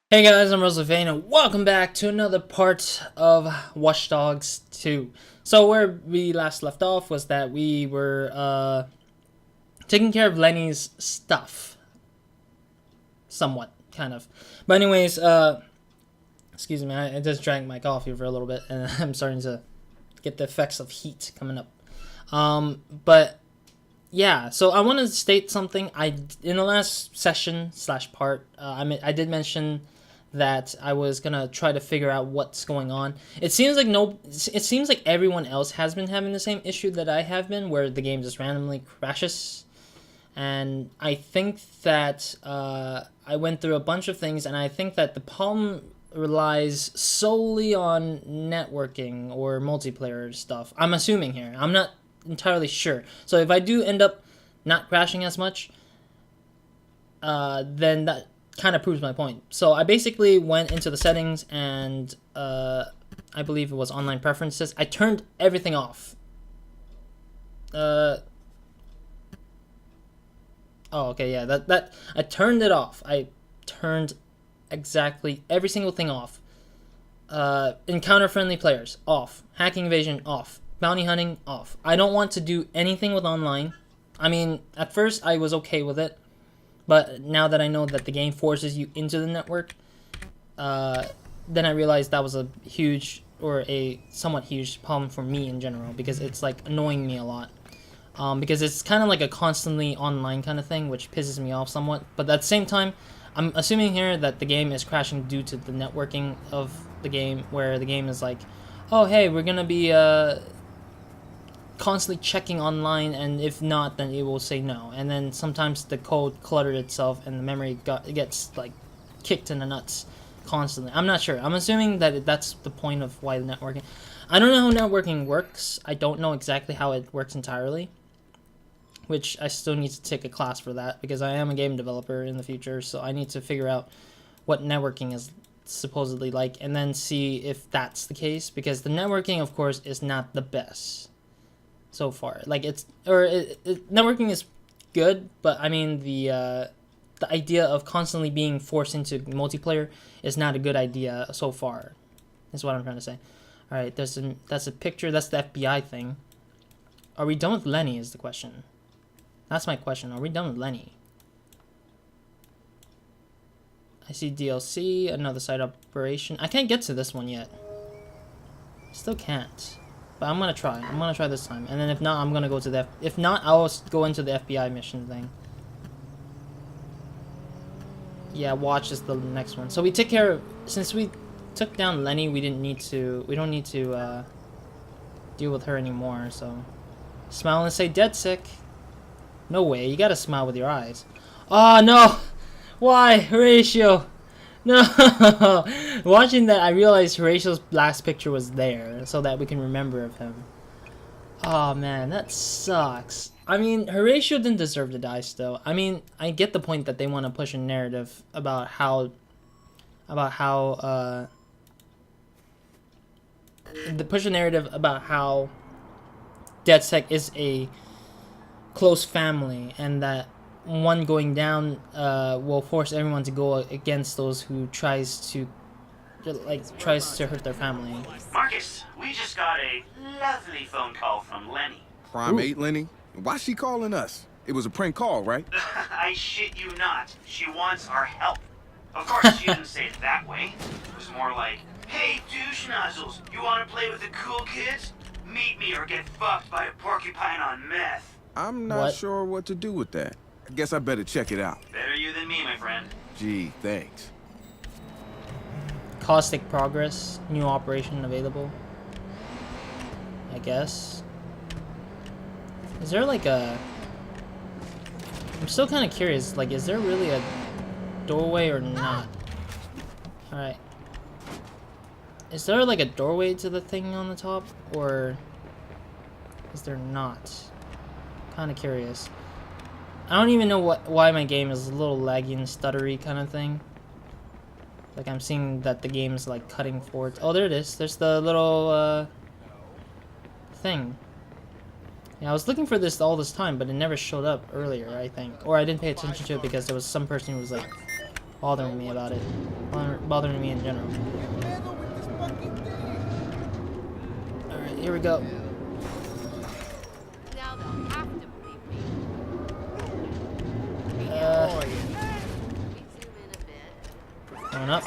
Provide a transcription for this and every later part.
Hey guys, I'm RozaldVaneGAME and welcome back to another part of Watch Dogs 2. So where we last left off was that we were taking care of Lenny's stuff. Somewhat, kind of. But anyways, excuse me, I just drank my coffee for a little bit and I'm starting to get the effects of heat coming up. But yeah, so I want to state something. In the last session / part, I did mention that I was gonna try to figure out what's going on. It seems like everyone else has been having the same issue that I have been, where the game just randomly crashes. And I think that I went through a bunch of things, and I think that the problem relies solely on networking or multiplayer stuff. I'm assuming here. I'm not entirely sure. So if I do end up not crashing as much, then that kind of proves my point. So I basically went into the settings and I believe it was online preferences. I turned everything off. Oh, okay, yeah, that I turned it off. I turned exactly every single thing off. Encounter friendly players off. Hacking invasion off. Bounty hunting off. I don't want to do anything with online. I mean, at first I was okay with it, but now that I know that the game forces you into the network, then I realized that was a huge, or a somewhat huge problem for me in general, because it's like annoying me a lot. Because it's kind of like a constantly online kind of thing, which pisses me off somewhat. But at the same time, I'm assuming here that the game is crashing due to the networking of the game, where the game is like, oh hey, we're gonna be constantly checking online, and if not, then it will say no. And then sometimes the code cluttered itself and the memory gets like kicked in the nuts constantly. I'm not sure. I'm assuming that that's the point of why the networking. I don't know how networking works. I don't know exactly how it works entirely, which I still need to take a class for that, because I am a game developer in the future, so I need to figure out what networking is supposedly like, and then see if that's the case, because the networking, of course, is not the best so far. Like, networking is good, but I mean the idea of constantly being forced into multiplayer is not a good idea so far, is what I'm trying to say. All right, that's a picture. That's the FBI thing. Are we done with Lenny is the question. That's my question. Are we done with Lenny? I see DLC, another side operation. I can't get to this one yet. Still can't. But I'm gonna try. I'm gonna try this time. And then if not, I'm gonna go to the... If not, I'll go into the FBI mission thing. Yeah, watch is the next one. So we take care of... Since we took down Lenny, we don't need to deal with her anymore, so... Smile and say Dedsec. No way, you gotta smile with your eyes. Oh no! Why? Horatio! No! Watching that, I realized Horatio's last picture was there, so that we can remember of him. Oh man, that sucks. I mean, Horatio didn't deserve to die still. I mean, I get the point that they want to push a narrative about how Dedsec is a close family, and that one going down will force everyone to go against those who tries to hurt their family. Marcus, we just got a lovely phone call from Lenny. Primate Lenny? Why's she calling us? It was a prank call, right? I shit you not. She wants our help. Of course, she didn't say it that way. It was more like, hey, douche nozzles, you want to play with the cool kids? Meet me or get fucked by a porcupine on meth. I'm not sure what to do with that. I guess I better check it out. Better you than me, my friend. Gee, thanks. Caustic progress, new operation available. I guess. Is there like a... I'm still kind of curious, like, is there really a doorway or not? Alright. Is there like a doorway to the thing on the top, or is there not? Kind of curious. I don't even know why my game is a little laggy and stuttery kind of thing. Like, I'm seeing that the game's like cutting forward. Oh, there it is. There's the little thing. Yeah, I was looking for this all this time, but it never showed up earlier, I think. Or I didn't pay attention to it because there was some person who was like bothering me about it. Bothering me in general. Alright, here we go. Now they'll have to believe me. We zoom in a bit. Going up.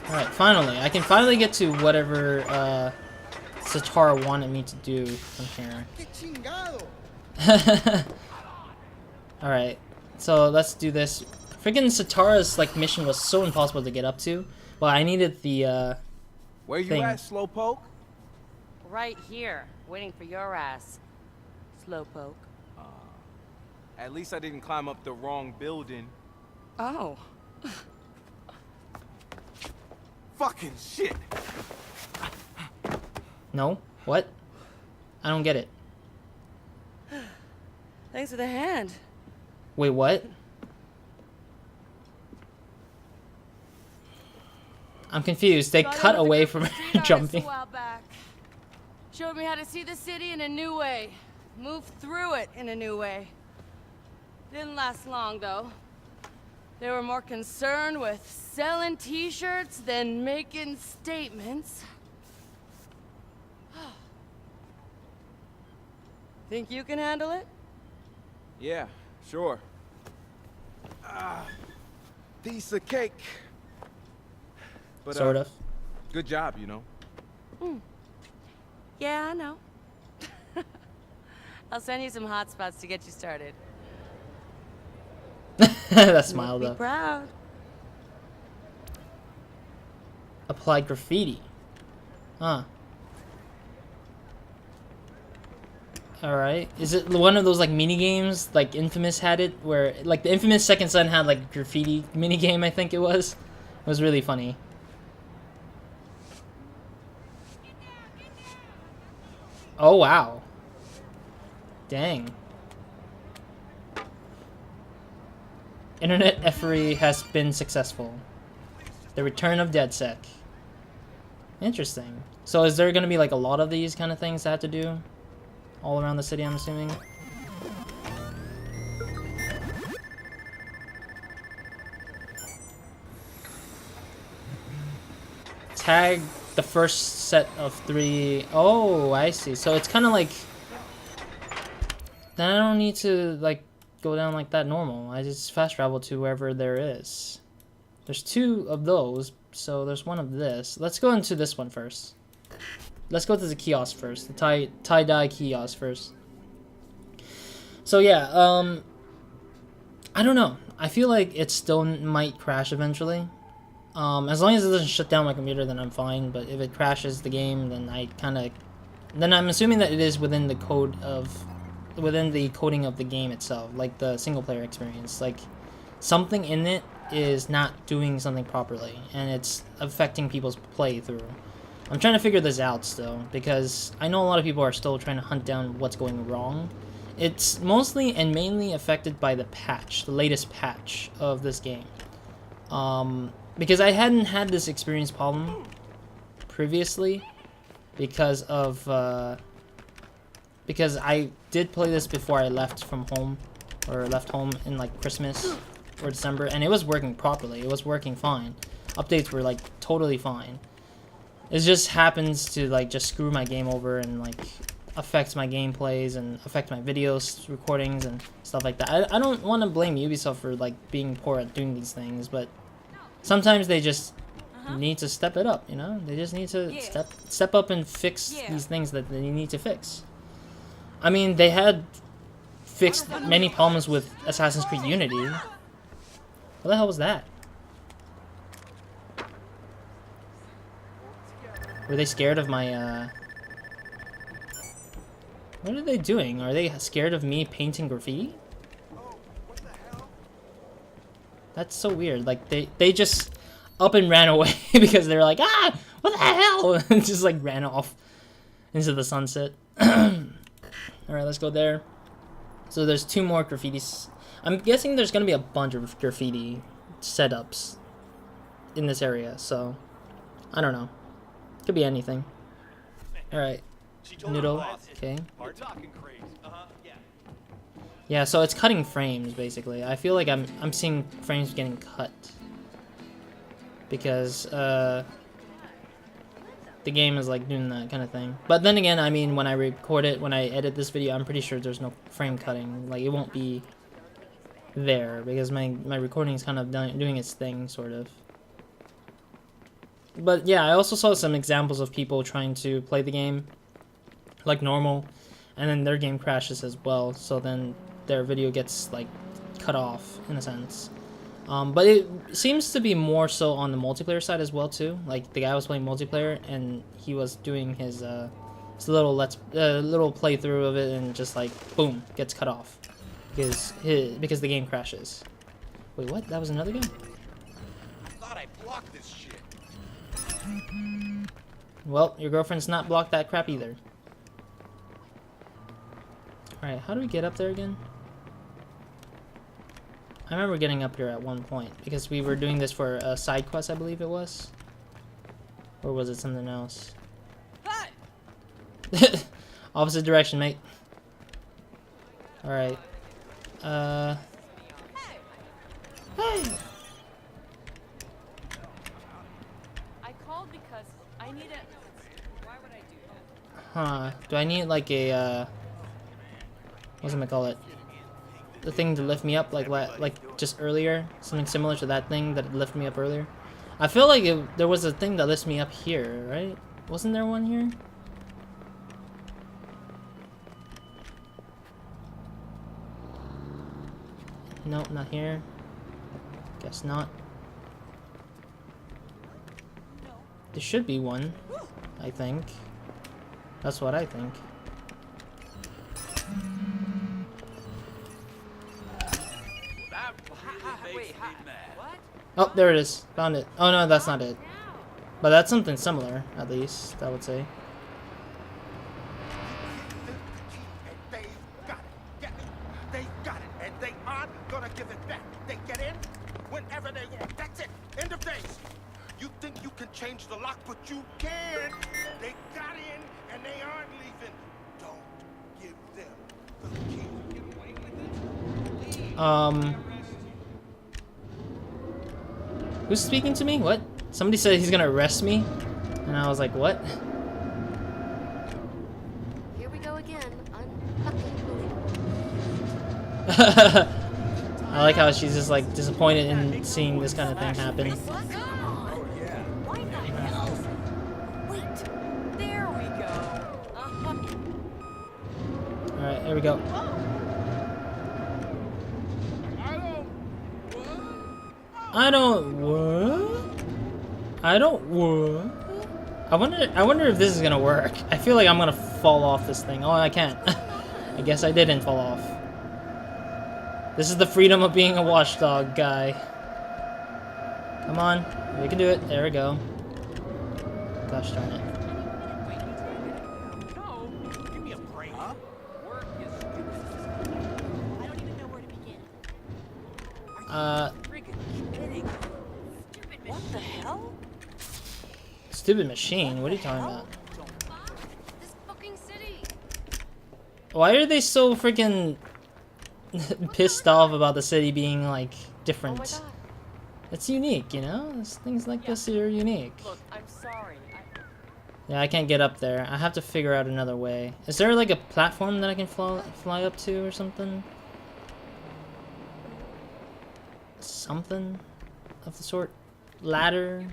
Alright, finally. I can finally get to whatever Satara wanted me to do from here. Alright, so let's do this. Freaking Satara's like mission was so impossible to get up to. Well, I needed the Where you thing. at, Slowpoke? Right here, waiting for your ass. Slowpoke. At least I didn't climb up the wrong building. Oh. Fucking shit! No? What? I don't get it. Thanks for the hand. Wait, what? I'm confused. They cut away from jumping. A while back. Showed me how to see the city in a new way. Move through it in a new way. Didn't last long though. They were more concerned with selling t-shirts than making statements. Think you can handle it? Yeah, sure. Piece of cake. But, Sort of. Good job, you know. Yeah, I know. I'll send you some hot spots to get you started. That smile Be though. proud. Applied graffiti. Huh. Alright. Is it one of those like mini games like Infamous had it where like the Infamous Second Son had like graffiti mini game, I think it was. It was really funny. Oh wow. Dang. Internet effery has been successful. The return of Dedsec. Interesting. So is there going to be like a lot of these kind of things I have to do? All around the city, I'm assuming? Tag the first set of 3. Oh, I see. So it's kind of like... Then I don't need to like go down like that normal. I just fast travel to wherever there is. There's 2 of those, so there's 1 of this. Let's go into this one first. Let's go to the kiosk first. The tie-dye kiosk first. So yeah, I don't know. I feel like it still might crash eventually. As long as it doesn't shut down my computer, then I'm fine. But if it crashes the game, then then I'm assuming that it is within the within the coding of the game itself, like the single player experience. Like something in it is not doing something properly, and it's affecting people's playthrough. I'm trying to figure this out still, because I know a lot of people are still trying to hunt down what's going wrong. It's mostly and mainly affected by the patch, the latest patch of this game. Because I hadn't had this experience problem previously because I did play this before I left from home, or left home in like Christmas or December, and it was working properly. It was working fine. Updates were like totally fine. It just happens to like just screw my game over and like affect my gameplays and affect my videos recordings and stuff like that. I don't want to blame Ubisoft for like being poor at doing these things, but sometimes they just need to step it up, you know? They just need to step up and fix these things that they need to fix. I mean, they had fixed many problems with Assassin's Creed Unity. What the hell was that? Were they scared of my, What are they doing? Are they scared of me painting graffiti? That's so weird. Like, they just up and ran away because they were like, ah, what the hell? And just, like, ran off into the sunset. Alright, let's go there. So there's 2 more graffitis. I'm guessing there's going to be a bunch of graffiti setups in this area, so I don't know. Could be anything. Alright. Noodle. Okay. Yeah, so it's cutting frames basically. I feel like I'm seeing frames getting cut because the game is like doing that kind of thing. But then again, I mean, when I record it, when I edit this video, I'm pretty sure there's no frame cutting. Like it won't be there because my recording is kind of doing its thing, sort of. But yeah, I also saw some examples of people trying to play the game like normal, and then their game crashes as well. So then their video gets like cut off in a sense. But it seems to be more so on the multiplayer side as well too. Like the guy was playing multiplayer and he was doing his little little playthrough of it, and just like boom, gets cut off because the game crashes. Wait, what? That was another game? I thought I blocked this shit. Well, your girlfriend's not blocked that crap either. Alright, how do we get up there again? I remember getting up here at one point because we were doing this for a side quest, I believe it was. Or was it something else? Opposite direction, mate. Alright. Hey! I called because I need a... Why would I do that? Huh. Do I need like a, what's it call it? The thing to lift me up like just earlier? Something similar to that thing that lifted me up earlier? I feel like there was a thing that lifts me up here, right? Wasn't there one here? Nope, not here. Guess not. There should be one, I think. That's what I think. Oh, there it is. Found it. Oh no, that's not it. But that's something similar, at least, I would say. They've got it. Get it? They've got it, and they aren't gonna give it back. They get in whenever they want. That's it. End of days. You think you can change the lock, but you can't. They got in, and they aren't leaving. Don't give them the key. Get away with it. Who's speaking to me? What? Somebody said he's gonna arrest me, and I was like, what? Here we go again. Unfucking I like how she's just like disappointed in seeing this kind of thing happen. Why the hell? Wait. There we go. Alright, here we go. I don't what? I wonder if this is gonna work. I feel like I'm gonna fall off this thing. Oh, I can't. I guess I didn't fall off. This is the freedom of being a watchdog guy. Come on, we can do it. There we go. Gosh darn it. No, give me a break. Huh? Work is stupid. I don't even know where to begin. Freaking kidding. What the hell? Stupid machine. What are you talking about? This fucking city. Why are they so freaking pissed off about the city being like different? Oh my god. It's unique, you know? Things like this are unique. Look, I'm sorry. Yeah, I can't get up there. I have to figure out another way. Is there like a platform that I can fly up to or something? Something of the sort? Ladder?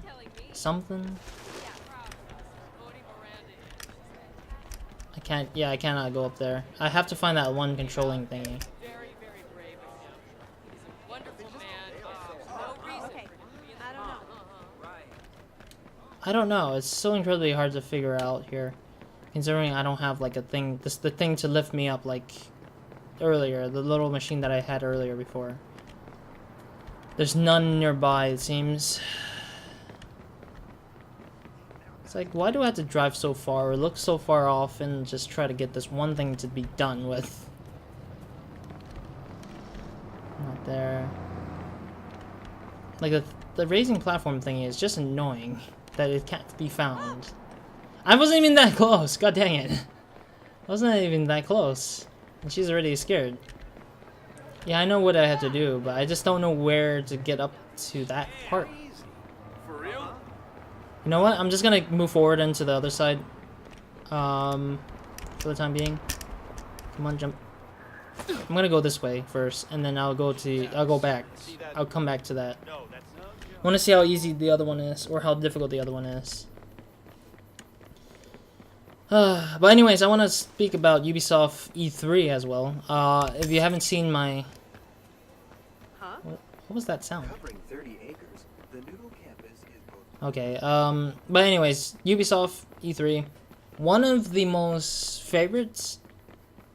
Something? I can't, yeah, I cannot go up there. I have to find that one controlling thingy. Very, very brave of him. He's a wonderful man. No reason for him to be in the wrong. I don't know. It's so incredibly hard to figure out here, considering I don't have like a thing, the thing to lift me up like earlier, the little machine that I had earlier before. There's none nearby, it seems. It's like, why do I have to drive so far or look so far off and just try to get this one thing to be done with? Not there. Like, the raising platform thingy is just annoying that it can't be found. I wasn't even that close, god dang it. I wasn't even that close. And she's already scared. Yeah, I know what I have to do, but I just don't know where to get up to that part. For real? You know what? I'm just gonna move forward into the other side. For the time being. Come on, jump. I'm gonna go this way first, and then I'll go back. I'll come back to that. I want to see how easy the other one is, or how difficult the other one is. But anyways, I want to speak about Ubisoft E3 as well. If you haven't seen my... Huh? What was that sound? Covering 30 acres, the new campus is both Okay, but anyways, Ubisoft E3. One of the most favorites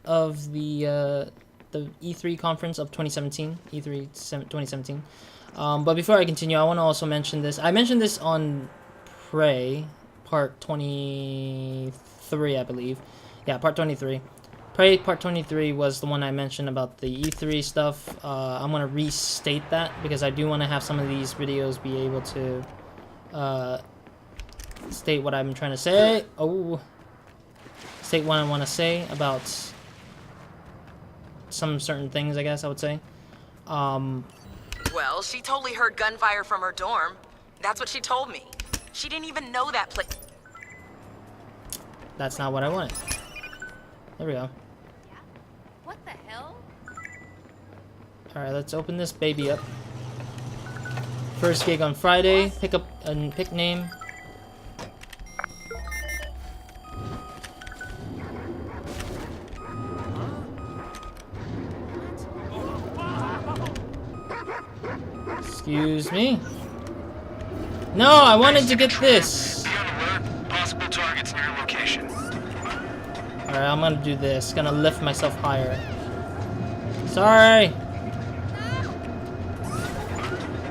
of the E3 conference of 2017. E3 2017. But before I continue, I want to also mention this. I mentioned this on Prey, part 23, I believe. Yeah, part 23. Prey part 23 was the one I mentioned about the E3 stuff. I'm going to restate that because I do want to have some of these videos be able to state what I'm trying to say. State what I want to say about some certain things, I guess I would say. Well, she totally heard gunfire from her dorm. That's what she told me. She didn't even know that place. That's not what I wanted. There we go. What the hell? Alright, let's open this baby up. First gig on Friday. Pick up a pick name. Excuse me. No, I wanted to get this. Be on alert. Possible targets near location. Alright, I'm gonna do this. Gonna lift myself higher. Sorry.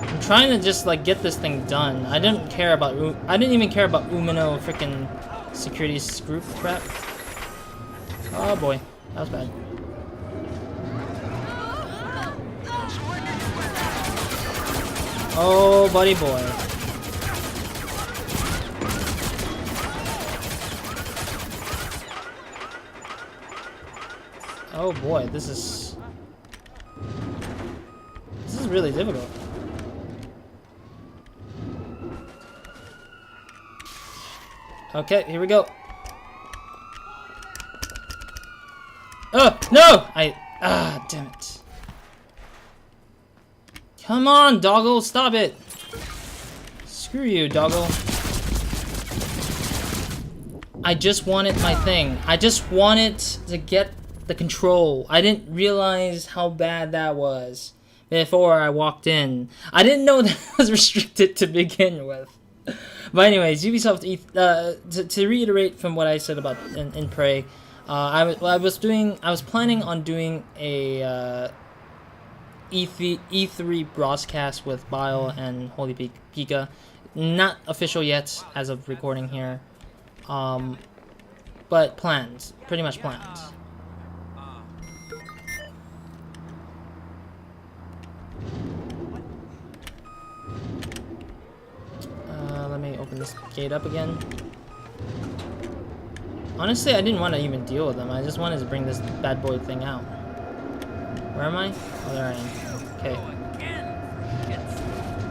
I'm trying to just like get this thing done. I didn't even care about Umino freaking security group crap. Oh boy, that was bad. Oh, buddy boy. Oh boy, this is really difficult. Okay, here we go. Oh, no! Damn it. Come on, doggle, stop it! Screw you, doggle. I just wanted my thing. I just wanted to get the control. I didn't realize how bad that was before I walked in. I didn't know that was restricted to begin with. But anyways, Ubisoft, to reiterate from what I said about in Prey, I was planning on doing a E3 broadcast with Bile and Holy Pika. Not official yet as of recording here, but planned, pretty much planned. Let me open this gate up again. Honestly, I didn't want to even deal with them. I just wanted to bring this bad boy thing out. Where am I? Oh, there I am. Okay.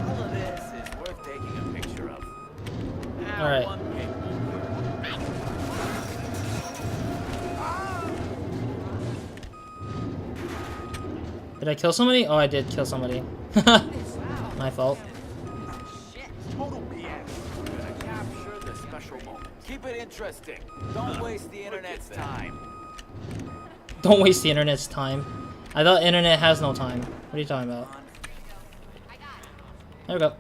all of this is worth taking a picture of. Alright. Did I kill somebody? Oh, I did kill somebody. My fault. Total BS. We're gonna capture the special moment. Keep it interesting. Don't waste the internet's time. Don't waste the internet's time. I thought internet has no time. What are you talking about? There we go.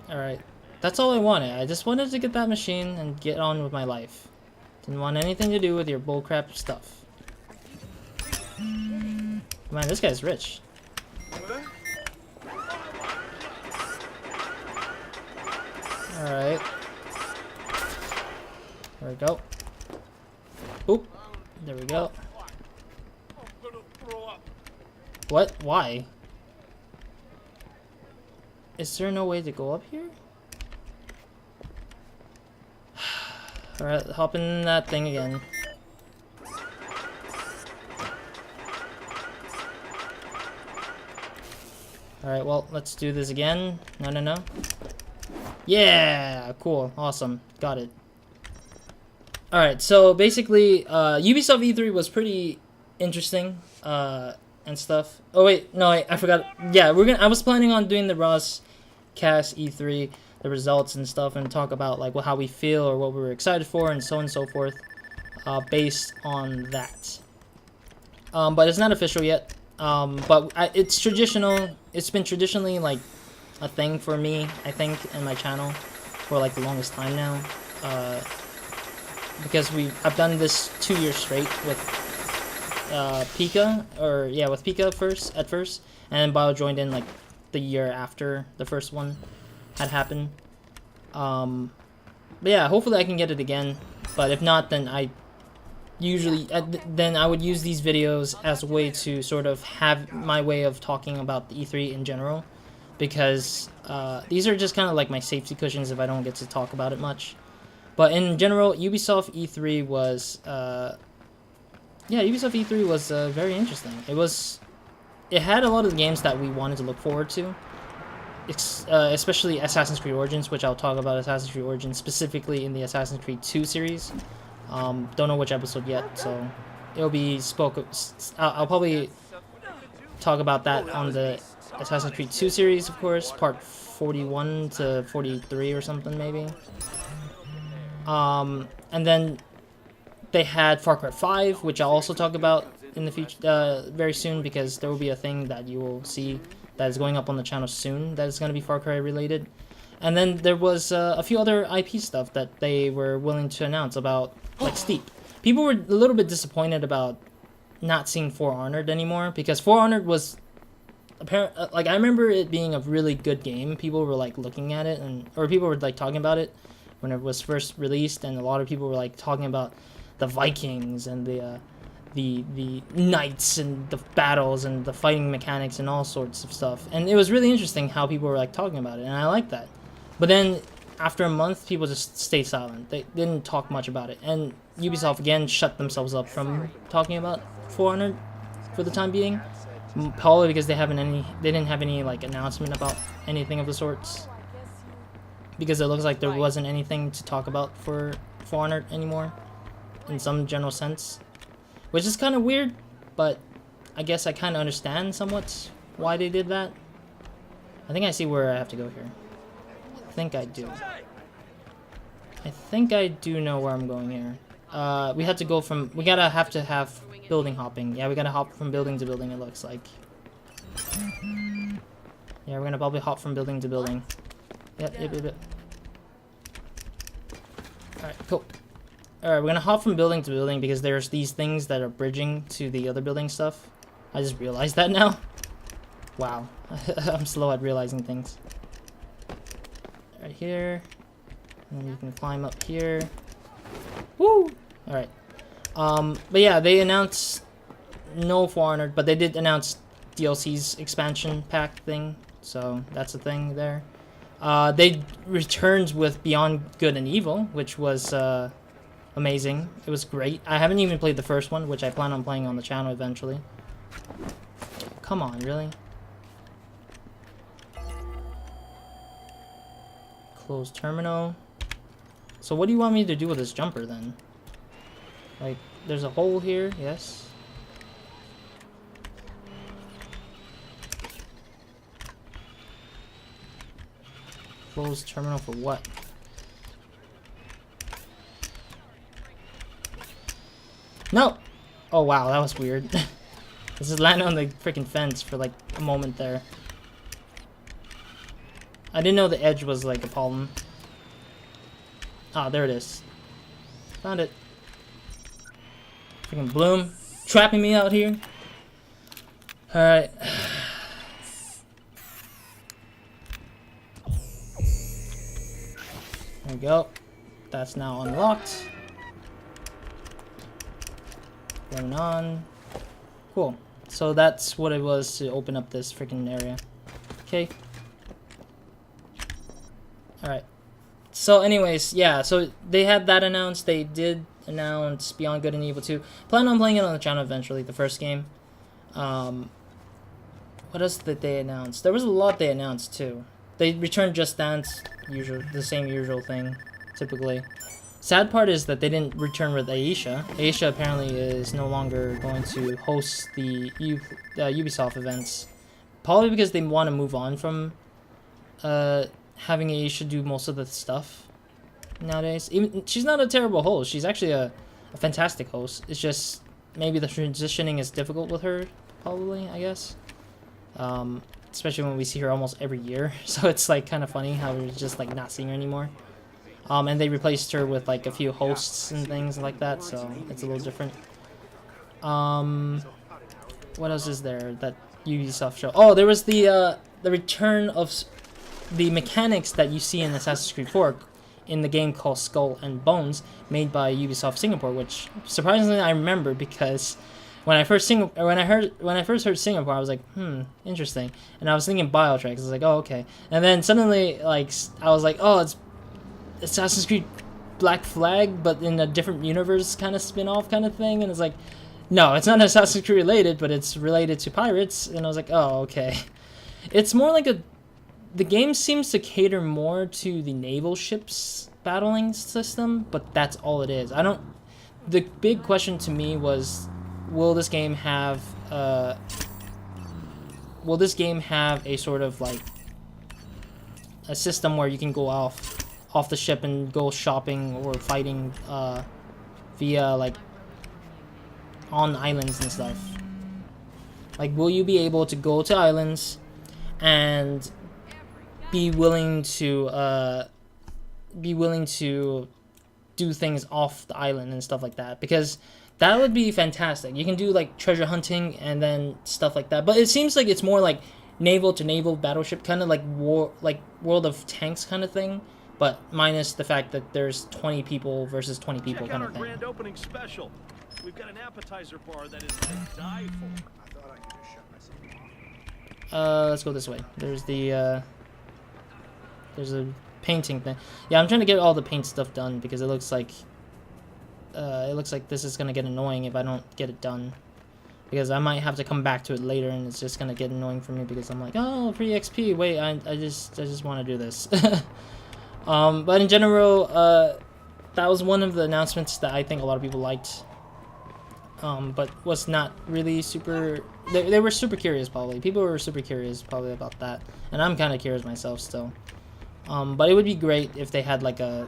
Alright. That's all I wanted. I just wanted to get that machine and get on with my life. Didn't want anything to do with your bullcrap stuff. Man, this guy's rich. Alright. There we go. Oop. There we go. What? Why? Is there no way to go up here? Alright, hop in that thing again. Alright, well, let's do this again. No, no, no. Yeah! Cool. Awesome. Got it. Alright, so basically, Ubisoft E3 was pretty interesting, and stuff. Oh wait, no, wait, I forgot. Yeah, I was planning on doing the Roz Cast E3, the results and stuff, and talk about like how we feel or what we were excited for and so on and so forth, based on that. But it's not official yet. But it's traditional. It's been traditionally like a thing for me, I think, in my channel for like the longest time now. Because I've done this 2 years straight with Pika, with Pika at first, and then Bio joined in like the year after the first one had happened. But yeah, hopefully I can get it again. But if not, then I would use these videos as a way to sort of have my way of talking about the E3 in general, because these are just kind of like my safety cushions if I don't get to talk about it much. But in general, Ubisoft E3 was Ubisoft E3 was very interesting. It had a lot of the games that we wanted to look forward to, especially Assassin's Creed Origins, which I'll talk about Assassin's Creed Origins specifically in the Assassin's Creed 2 series. Don't know which episode yet, so it'll be I'll probably talk about that on the Assassin's Creed 2 series, of course, part 41 to 43 or something maybe. And then they had Far Cry 5, which I'll also talk about in the future, very soon, because there will be a thing that you will see that is going up on the channel soon that is going to be Far Cry related. And then there was a few other IP stuff that they were willing to announce about, like Steep. People were a little bit disappointed about not seeing For Honored anymore, because For Honored was apparent. Like, I remember it being a really good game. People were like looking at it, or people were like talking about it when it was first released, and a lot of people were like talking about the Vikings and the knights and the battles and the fighting mechanics and all sorts of stuff. And it was really interesting how people were like talking about it, and I liked that. But then after a month, people just stayed silent. They didn't talk much about it, and Ubisoft again shut themselves up from talking about For Honored for the time being, probably because they didn't have any like announcement about anything of the sorts, because it looks like there wasn't anything to talk about for Honored anymore in some general sense, which is kind of weird, but I guess I kind of understand somewhat why they did that. I think I see where I have to go here. I think I do. I think I do know where I'm going here. We have to go from, we have to have building hopping. Yeah, we gotta hop from building to building, it looks like. Yeah, we're gonna probably hop from building to building. Yep. Alright, cool. Alright, we're gonna hop from building to building because there's these things that are bridging to the other building stuff. I just realized that now. Wow. I'm slow at realizing things. Right here. And then you can climb up here. Woo! Alright. But yeah, they announced no For Honored, but they did announce DLC's expansion pack thing. So that's a thing there. They returned with Beyond Good and Evil, which was amazing. It was great. I haven't even played the first one, which I plan on playing on the channel eventually. Come on, really? Close terminal. So what do you want me to do with this jumper then? Like, there's a hole here, yes. Close terminal for what? No! Oh wow, that was weird. This is landing on the freaking fence for like a moment there. I didn't know the edge was like a problem. Ah, there it is. Found it. Freaking Bloom, trapping me out here. Alright. There we go. That's now unlocked. Going on. Cool. So that's what it was to open up this freaking area. Okay. Alright. So anyways, yeah, so they had that announced. They did announce Beyond Good and Evil 2. Plan on playing it on the channel eventually, the first game. What What else did they announce? There was a lot they announced too. They returned Just Dance, the same usual thing, typically. Sad part is that they didn't return with Aisha. Aisha apparently is no longer going to host the Ubisoft events. Probably because they want to move on from having Aisha do most of the stuff nowadays. Even she's not a terrible host. She's actually a fantastic host. It's just maybe the transitioning is difficult with her, probably, I guess. Especially when we see her almost every year. So it's like kind of funny how we're just like not seeing her anymore. And they replaced her with like a few hosts and things like that, so it's a little different. What else is there that Ubisoft show? Oh, there was the return of the mechanics that you see in Assassin's Creed 4 in the game called Skull and Bones, made by Ubisoft Singapore, which surprisingly I remember because when I first heard Singapore, I was like, interesting, and I was thinking BioTrack. I was like, oh, okay, and then suddenly like I was like, oh, it's Assassin's Creed Black Flag, but in a different universe kind of spin-off kind of thing, and it's like, no, it's not Assassin's Creed related, but it's related to pirates, and I was like, oh, okay. It's more like the game seems to cater more to the naval ships battling system, but that's all it is. The big question to me was, will this game have a sort of like a system where you can go off the ship and go shopping or fighting via like on islands and stuff? Like, will you be able to go to islands and be willing to do things off the island and stuff like that? Because that would be fantastic. You can do like treasure hunting and then stuff like that. But it seems like it's more like naval to naval battleship, kind of like World of Tanks kind of thing, but minus the fact that there's 20 people versus 20 people kind of thing. Grand opening special. We've got an appetizer bar that is to die for. I thought I could just shut myself off. Let's go this way. There's a painting thing. Yeah, I'm trying to get all the paint stuff done because it looks like this is gonna get annoying if I don't get it done, because I might have to come back to it later and it's just gonna get annoying for me because I'm like, oh, free XP. Wait, I just want to do this. But in general, that was one of the announcements that I think a lot of people liked, but was not really super. They were super curious, probably. People were super curious probably about that, and I'm kind of curious myself still. But it would be great if they had like a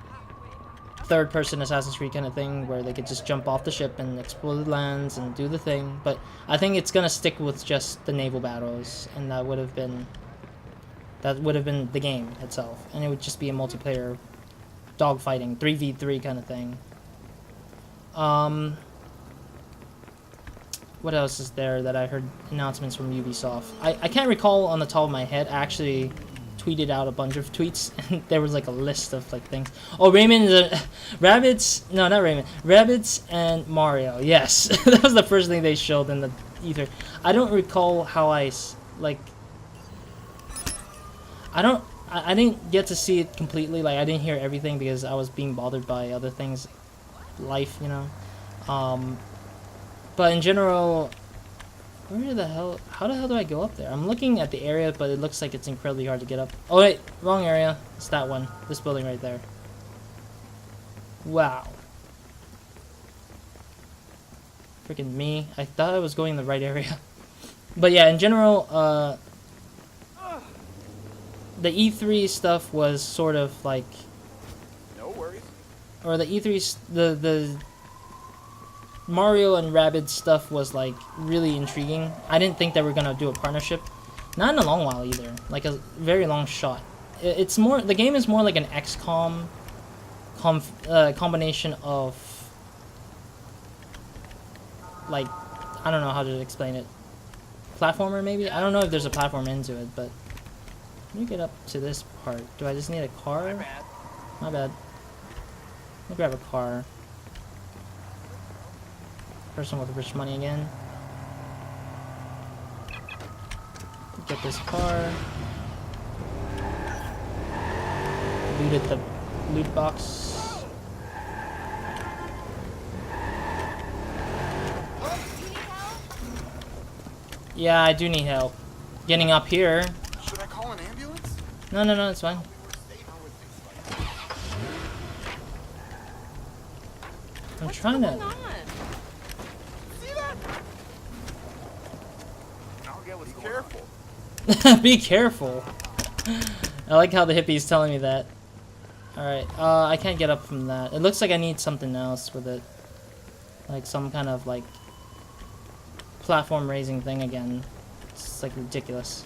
third-person Assassin's Creed kind of thing where they could just jump off the ship and explore the lands and do the thing. But I think it's gonna stick with just the naval battles, and that would have been the game itself, and it would just be a multiplayer dogfighting 3v3 kind of thing. What else is there that I heard announcements from Ubisoft? I can't recall on the top of my head. I actually tweeted out a bunch of tweets, and there was like a list of like things. Oh, Rabbids and Mario. Yes, that was the first thing they showed in the ether. I don't recall how I didn't get to see it completely. Like, I didn't hear everything because I was being bothered by other things, life, you know. But in general, how the hell do I go up there? I'm looking at the area, but it looks like it's incredibly hard to get up. Oh wait, wrong area. It's that one. This building right there. Wow. Freaking me. I thought I was going in the right area. But yeah, in general, the E3 stuff was sort of like, No worries. or the E3, the Mario and Rabbids stuff was like really intriguing. I didn't think they were gonna do a partnership, not in a long while either. Like a very long shot. It's more, the game is more like an XCOM combination of, like, I don't know how to explain it. Platformer maybe? I don't know if there's a platform into it, but let me get up to this part. Do I just need a car? My bad. Let me grab a car. Person with rich money again. Get this car. Looted the loot box. Yeah, I do need help. getting up here. Should I call an ambulance? No, no, no, it's fine. I'm trying to. See that? I'll get what's careful. Be careful. I like how the hippie's telling me that. Alright, I can't get up from that. It looks like I need something else with it. Like some kind of, like, platform raising thing again. It's, like, ridiculous.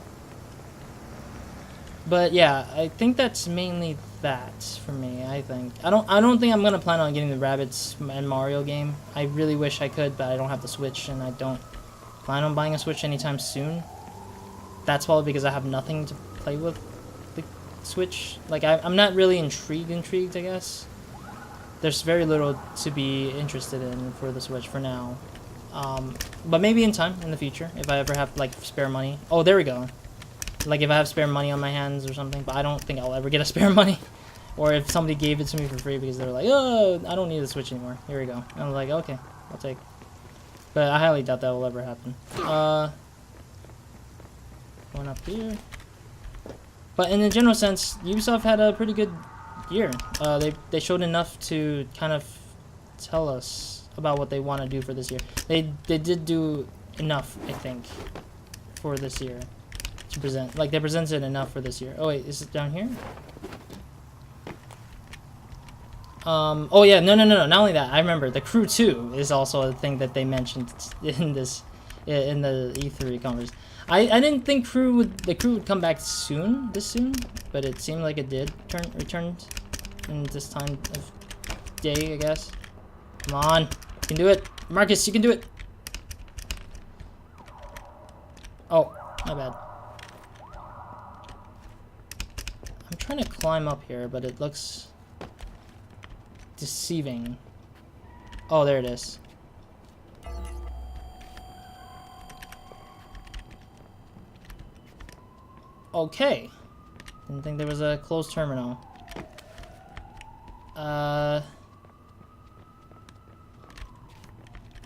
But, yeah, I think that's mainly that for me, I think. I don't think I'm gonna plan on getting the Rabbids and Mario game. I really wish I could, but I don't have the Switch, and I don't plan on buying a Switch anytime soon. That's probably because I have nothing to play with the Switch. Like, I'm not really intrigued, I guess. There's very little to be interested in for the Switch for now. But maybe in time, in the future, if I ever have, like, spare money. Oh, there we go. Like, if I have spare money on my hands or something. But I don't think I'll ever get a spare money. Or if somebody gave it to me for free because they're like, oh, I don't need the Switch anymore. Here we go. And I'm like, okay, I'll take. But I highly doubt that will ever happen. Going up here. But in a general sense, Ubisoft had a pretty good year. They showed enough to kind of tell us about what they want to do for this year. They did do enough, I think, for this year to present. Like, they presented enough for this year. Oh wait, is it down here? Oh yeah, no. Not only that, I remember the Crew 2 is also a thing that they mentioned in the E3 conference. I didn't think the crew would come back this soon, but it seemed like it did return in this time of day, I guess. Come on, you can do it, Marcus. You can do it. Oh, my bad. I'm trying to climb up here, but it looks deceiving. Oh, there it is. Okay. Didn't think there was a closed terminal.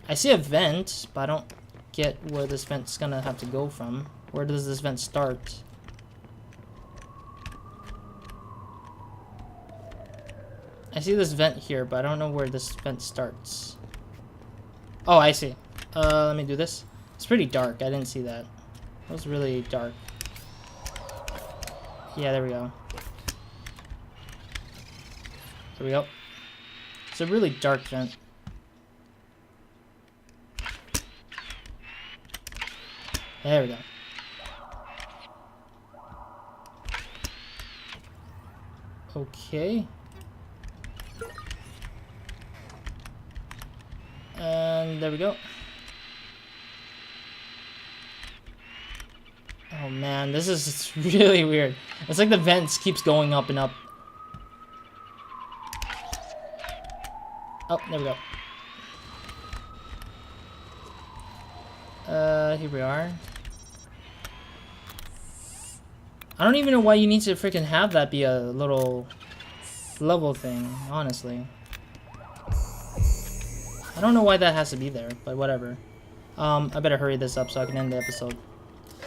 I see a vent, but I don't get where this vent's gonna have to go from. Where does this vent start? I see this vent here, but I don't know where this vent starts. Oh, I see. Let me do this. It's pretty dark. I didn't see that. It was really dark. Yeah, there we go. There we go. It's a really dark vent. There we go. Okay. And there we go. Oh man, this is really weird. It's like the vents keeps going up and up. Oh, there we go. Here we are. I don't even know why you need to freaking have that be a little level thing, honestly. I don't know why that has to be there, but whatever. I better hurry this up so I can end the episode.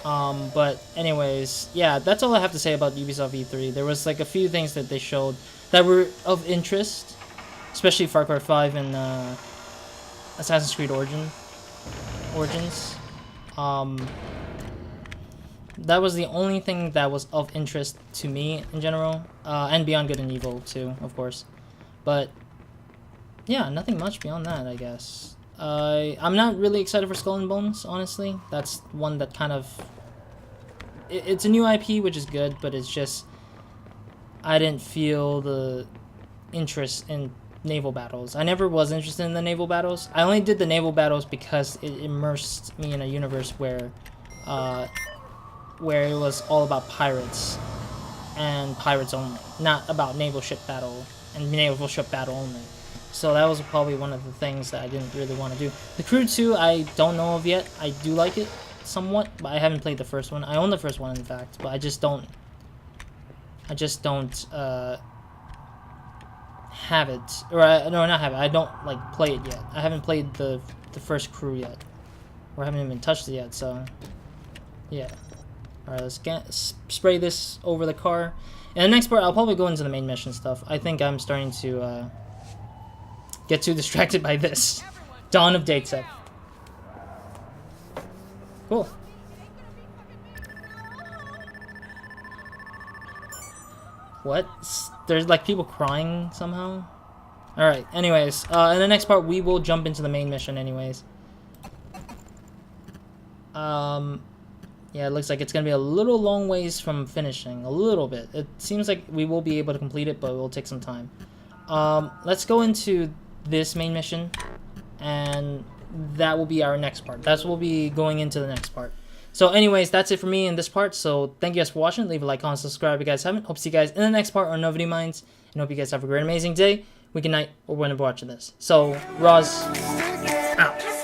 But anyways, yeah, that's all I have to say about Ubisoft E3. There was like a few things that they showed that were of interest, especially Far Cry 5 and Assassin's Creed Origins. That was the only thing that was of interest to me in general, and Beyond Good and Evil too, of course. But yeah, nothing much beyond that, I guess. I'm not really excited for Skull and Bones, honestly. That's one that kind of... It's a new IP, which is good, but it's just... I didn't feel the interest in naval battles. I never was interested in the naval battles. I only did the naval battles because it immersed me in a universe where it was all about pirates and pirates only, not about naval ship battle and naval ship battle only. So that was probably one of the things that I didn't really want to do. The Crew 2, I don't know of yet. I do like it somewhat, but I haven't played the first one. I own the first one, in fact, but I just don't have it, or no, not have it. I don't like play it yet. I haven't played the first Crew yet, or haven't even touched it yet. So yeah, Alright, let's spray this over the car. And the next part, I'll probably go into the main mission stuff. I think I'm starting to get too distracted by this. Dawn of Dedsec. Cool. What? There's like people crying somehow? Alright, anyways. In the next part, we will jump into the main mission anyways. Yeah, it looks like it's going to be a little long ways from finishing. A little bit. It seems like we will be able to complete it, but it will take some time. Let's go into this main mission. And that will be our next part. That's what we'll be going into the next part. So anyways, that's it for me in this part. So thank you guys for watching. Leave a like, comment, subscribe if you guys haven't. Hope to see you guys in the next part on No Video Minds. And hope you guys have a great, amazing day, weekend, night, or whenever watching this. So, Roz, out.